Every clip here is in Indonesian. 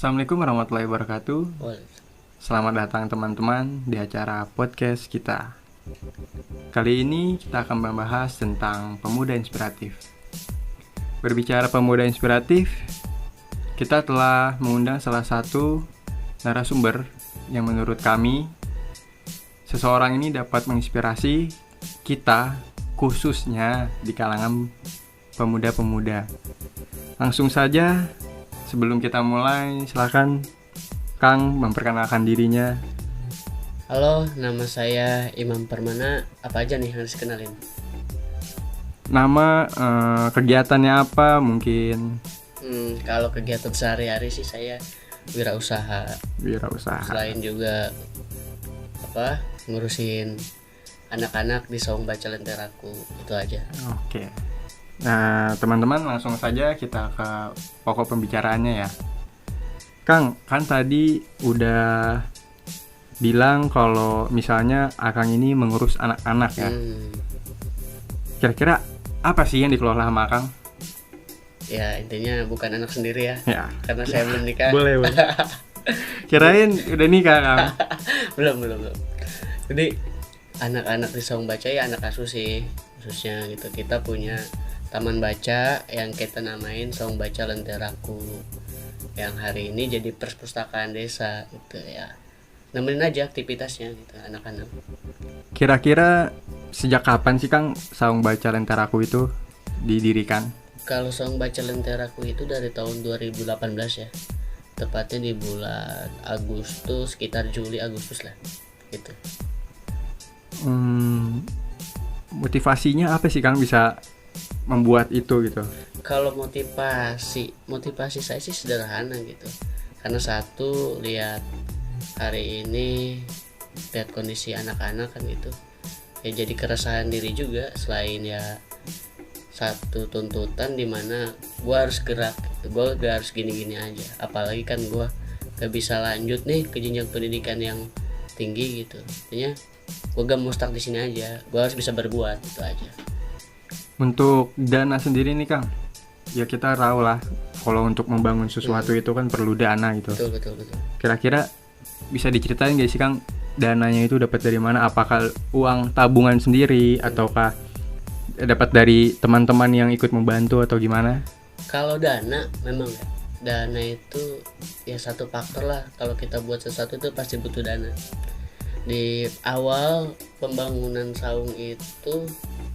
Assalamualaikum warahmatullahi wabarakatuh. Boleh. Selamat datang teman-teman di acara podcast kita. Kali ini kita akan membahas tentang pemuda inspiratif. Berbicara pemuda inspiratif, kita telah mengundang salah satu narasumber yang menurut kami seseorang ini dapat menginspirasi kita, khususnya di kalangan pemuda-pemuda. Langsung saja, sebelum kita mulai, silakan Kang memperkenalkan dirinya. Halo, nama saya Imam Permana. Apa aja nih yang harus kenalin? Nama, kegiatannya apa mungkin? Kalau kegiatan sehari-hari sih saya wirausaha. Selain juga ngurusin anak-anak di Saung Baca Lenteraku, itu aja. Oke. Nah, teman-teman, langsung saja kita ke pokok pembicaraannya ya. Kang, kan tadi udah bilang kalau misalnya Akang ini mengurus anak-anak ya. Kira-kira apa sih yang dikelola sama Akang? Ya, intinya bukan anak sendiri ya. Ya. Karena saya belum nikah. Boleh. Kirain udah nikah, Kang. belum. Jadi anak-anak di Saung Baca ya anak asuh sih, khususnya gitu. Kita punya taman baca yang kita namain Saung Baca Lenteraku, yang hari ini jadi perpustakaan desa gitu ya. Nemenin aja aktivitasnya gitu anak-anak. Kira-kira sejak kapan sih Kang Saung Baca Lenteraku itu didirikan? Kalau Saung Baca Lenteraku itu dari tahun 2018 ya. Tepatnya di bulan Agustus, sekitar Juli Agustus lah gitu. Motivasinya apa sih Kang bisa membuat itu gitu? Kalau motivasi saya sih sederhana gitu. Karena satu, lihat hari ini, lihat kondisi anak-anak kan gitu. Ya jadi keresahan diri juga, selain ya satu tuntutan dimana gue harus gerak gitu. Gue gak harus gini-gini aja. Apalagi kan gue gak bisa lanjut nih ke jenjang pendidikan yang tinggi gitu. Artinya gue gak mau stuck di sini aja. Gue harus bisa berbuat, itu aja. Untuk dana sendiri nih Kang, ya kita tahu lah kalau untuk membangun sesuatu itu kan perlu dana gitu. Betul. Kira-kira bisa diceritain gak sih Kang, dananya itu dapat dari mana? Apakah uang tabungan sendiri ataukah dapat dari teman-teman yang ikut membantu atau gimana? Kalau dana memang ya, dana itu ya satu faktor lah. Kalau kita buat sesuatu itu pasti butuh dana. Di awal pembangunan saung itu,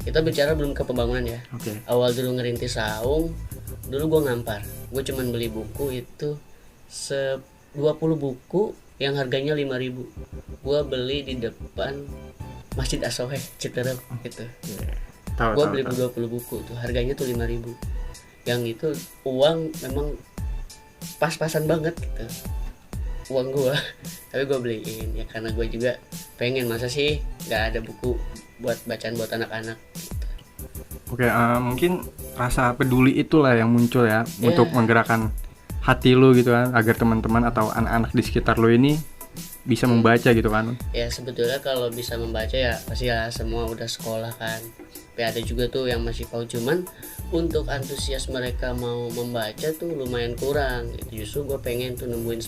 kita bicara belum ke pembangunan ya. Oke. Awal dulu ngerintis saung, dulu gue ngampar. Gue cuman beli buku itu 20 buku yang harganya 5.000. Gue beli di depan Masjid As-Soheh Citerep gitu. Gue beli 20 buku tuh, harganya tuh 5.000. Yang itu uang memang pas-pasan banget gitu, uang gue. Tapi gue beliin ya karena gue juga pengen, masa sih nggak ada buku buat bacaan buat anak-anak gitu. Oke, mungkin rasa peduli itulah yang muncul ya untuk menggerakkan hati lu gitu kan, agar teman-teman atau anak-anak di sekitar lu ini bisa membaca gitu kan. Ya sebetulnya kalau bisa membaca ya pasti ya semua udah sekolah kan. Tapi ada juga tuh yang masih PAUD, cuman untuk antusias mereka mau membaca tuh lumayan kurang gitu. Justru gue pengen tuh nemuin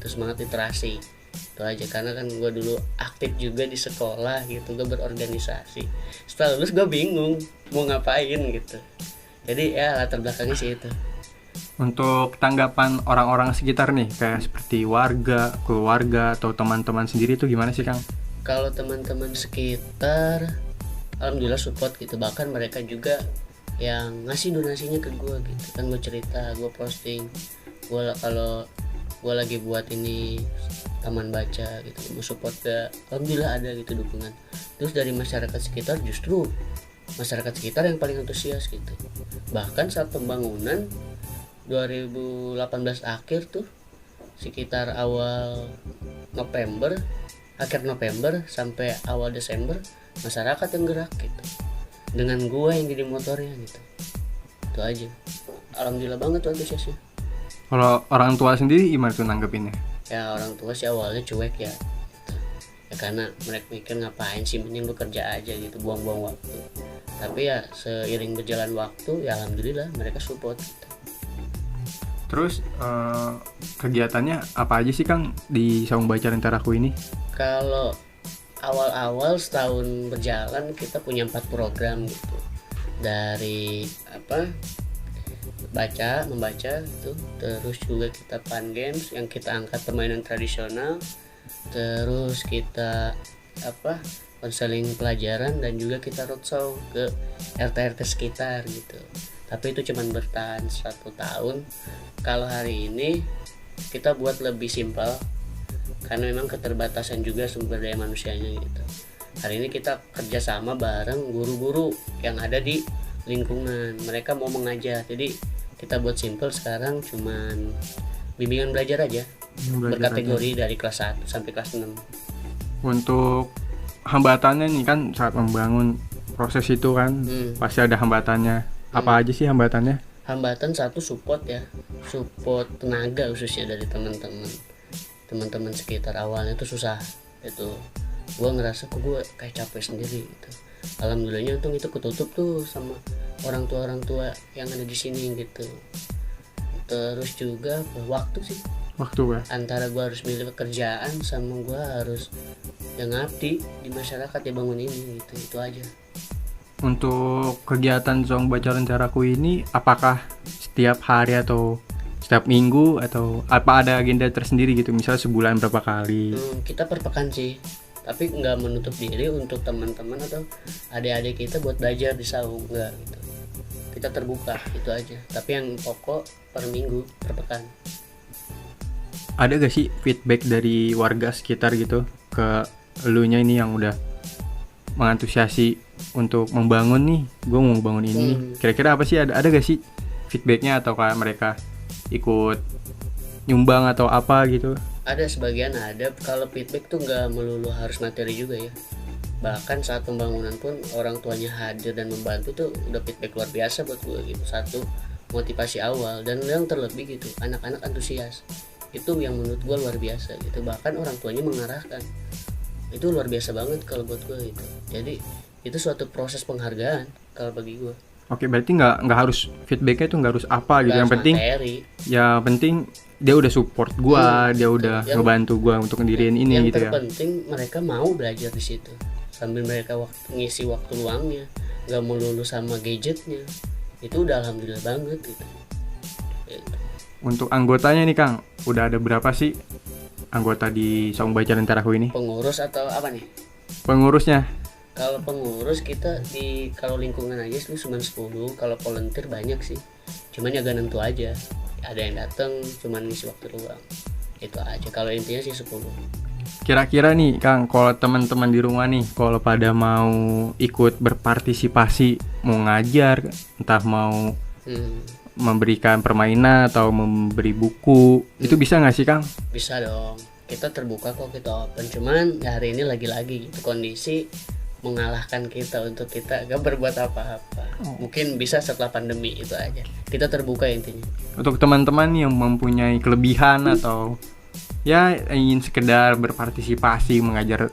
semangat literasi itu aja. Karena kan gue dulu aktif juga di sekolah gitu, gue berorganisasi. Setelah lulus gue bingung mau ngapain gitu. Jadi ya latar belakangnya sih itu. Untuk tanggapan orang-orang sekitar nih, kayak seperti warga, keluarga, atau teman-teman sendiri itu gimana sih Kang? Kalau teman-teman sekitar alhamdulillah support gitu. Bahkan mereka juga yang ngasih donasinya ke gue gitu. Kan gue cerita, gue posting, gue kalau gue lagi buat ini taman baca gitu, mau support gak? Alhamdulillah ada gitu dukungan. Terus dari masyarakat sekitar, justru masyarakat sekitar yang paling antusias gitu. Bahkan saat pembangunan 2018 akhir tuh, sekitar awal November, akhir November sampai awal Desember, masyarakat yang gerak gitu, dengan gua yang jadi motornya gitu. Itu aja. Alhamdulillah banget tuh antusiasnya. Kalau orang tua sendiri gimana tuh nanggepinnya? Ya orang tua sih awalnya cuek ya gitu. Ya karena mereka mikir ngapain sih, mending lu kerja aja gitu, buang-buang waktu. Tapi ya seiring berjalan waktu ya alhamdulillah mereka support gitu. Terus kegiatannya apa aja sih Kang di Saung Baca Lenteraku ini? Kalau awal-awal setahun berjalan kita punya 4 program gitu. Dari membaca itu, terus juga kita fun games yang kita angkat permainan tradisional, terus kita konseling pelajaran, dan juga kita roadshow ke RT-RT sekitar gitu. Tapi itu cuma bertahan 1 tahun. Kalau hari ini kita buat lebih simpel karena memang keterbatasan juga sumber daya manusianya gitu. Hari ini kita kerjasama bareng guru-guru yang ada di lingkungan. Mereka mau mengajar, jadi kita buat simpel sekarang cuman bimbingan belajar aja, berkategori dari kelas 1 sampai kelas 6. Untuk hambatannya nih kan saat membangun proses itu kan pasti ada hambatannya. Apa aja sih hambatannya? Hambatan satu support ya, support tenaga khususnya dari teman-teman sekitar. Awalnya itu susah, itu gue ngerasa kok gue kayak capek sendiri gitu. Alhamdulillahnya untung itu ketutup tuh sama orang tua yang ada di sini gitu. Terus juga waktu sih, waktu ya, antara gue harus milih pekerjaan sama gue harus yang ngabdi di masyarakat ya, bangun ini gitu, itu aja. Untuk kegiatan Saung Baca Lenteraku ini apakah setiap hari atau setiap minggu atau apa ada agenda tersendiri gitu, misalnya sebulan berapa kali? Kita per pekan sih, tapi nggak menutup diri untuk teman-teman atau adik-adik kita buat belajar di Saung, nggak gitu. Kita terbuka, itu aja. Tapi yang pokok per minggu, per pekan. Ada gak sih feedback dari warga sekitar gitu ke elunya ini yang udah mengantusiasi untuk membangun nih, gue mau bangun ini. Kira-kira apa sih, ada gak sih feedbacknya, atau kayak mereka ikut nyumbang atau apa gitu? Ada sebagian ada. Kalau feedback tuh nggak melulu harus materi juga ya. Bahkan saat pembangunan pun orang tuanya hadir dan membantu tuh udah feedback luar biasa buat gue gitu. Satu, motivasi awal, dan yang terlebih gitu anak-anak antusias. Itu yang menurut gue luar biasa gitu. Bahkan orang tuanya mengarahkan. Itu luar biasa banget kalau buat gue gitu. Jadi itu suatu proses penghargaan kalau bagi gue. Oke, berarti nggak harus feedbacknya tuh nggak harus apa gitu. Yang penting materi. Ya penting dia udah support gue, dia udah ngebantu gue untuk ngedirin ini gitu ya. Yang terpenting mereka mau belajar di situ sambil mereka ngisi waktu luangnya, nggak melulu sama gadgetnya. Itu udah alhamdulillah banget gitu. Untuk anggotanya nih Kang, udah ada berapa sih anggota di Saung Baca Lenteraku ini? Pengurus atau apa nih? Pengurusnya. Kalau pengurus kita kalau lingkungan aja itu cuma 10. Kalau volunteer banyak sih, cuman ya gak nentu aja. Ada yang datang cuman ngisi waktu luang, itu aja. Kalau intinya sih 10. Kira-kira nih Kang, kalau teman-teman di rumah nih, kalau pada mau ikut berpartisipasi, mau ngajar, entah mau memberikan permainan atau memberi buku, itu bisa nggak sih Kang? Bisa dong, kita terbuka kok, kita open. Cuman ya hari ini lagi-lagi itu kondisi mengalahkan kita untuk kita gak berbuat apa-apa. Mungkin bisa setelah pandemi, itu aja. Kita terbuka intinya. Untuk teman-teman yang mempunyai kelebihan atau ya ingin sekedar berpartisipasi mengajar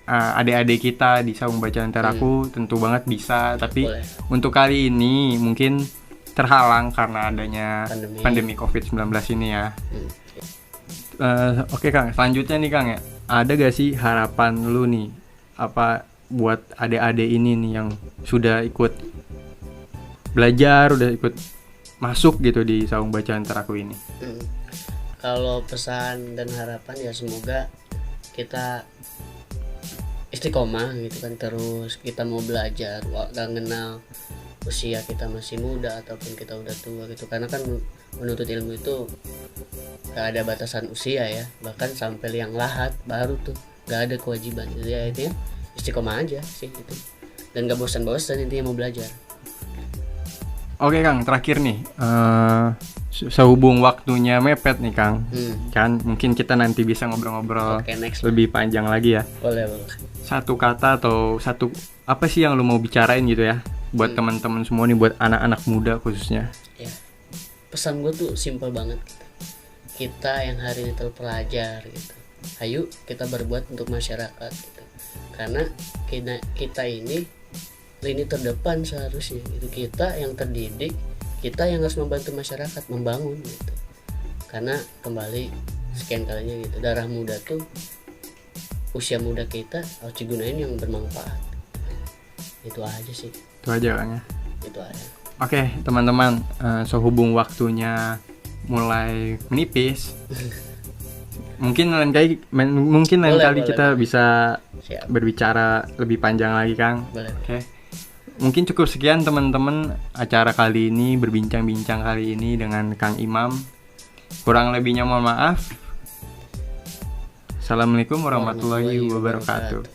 adik-adik kita di Saung Baca Lenteraku, tentu banget bisa. Tapi boleh. Untuk kali ini mungkin terhalang karena adanya pandemi COVID-19 ini ya. Oke Kang, selanjutnya nih Kang ya, ada gak sih harapan lu nih apa buat adik-adik ini nih yang sudah ikut belajar, udah ikut masuk gitu di Saung Baca Lenteraku ini? Kalau pesan dan harapan ya semoga kita istiqomah gitu kan, terus kita mau belajar, gak kenal usia kita masih muda ataupun kita udah tua gitu. Karena kan menuntut ilmu itu gak ada batasan usia ya, bahkan sampai yang lahat baru tuh gak ada kewajiban gitu ya. Itu ya istiqomah aja sih gitu, dan gak bosan-bosan, intinya mau belajar. Oke Kang, terakhir nih, sehubung waktunya mepet nih Kang, kan mungkin kita nanti bisa ngobrol-ngobrol lebih panjang lagi ya. Boleh. Satu kata atau satu apa sih yang lu mau bicarain gitu ya buat teman-teman semua nih, buat anak-anak muda khususnya? Ya, pesan gue tuh simpel banget gitu. Kita yang hari ini terpelajar gitu, ayo kita berbuat untuk masyarakat gitu. Karena kita ini lini terdepan seharusnya gitu. Kita yang terdidik, kita yang harus membantu masyarakat membangun gitu. karena kembali sekian kalinya gitu, darah muda tuh, usia muda kita harus digunain yang bermanfaat. Itu aja sih. Itu aja Kang ya. Itu aja. Oke teman-teman, sehubung waktunya mulai menipis, mungkin lain kali kita boleh. bisa Siap. berbicara lebih panjang lagi Kang. Boleh. Oke. Mungkin cukup sekian teman-teman acara kali ini, berbincang-bincang kali ini dengan Kang Imam. Kurang lebihnya mohon maaf. Assalamualaikum warahmatullahi wabarakatuh.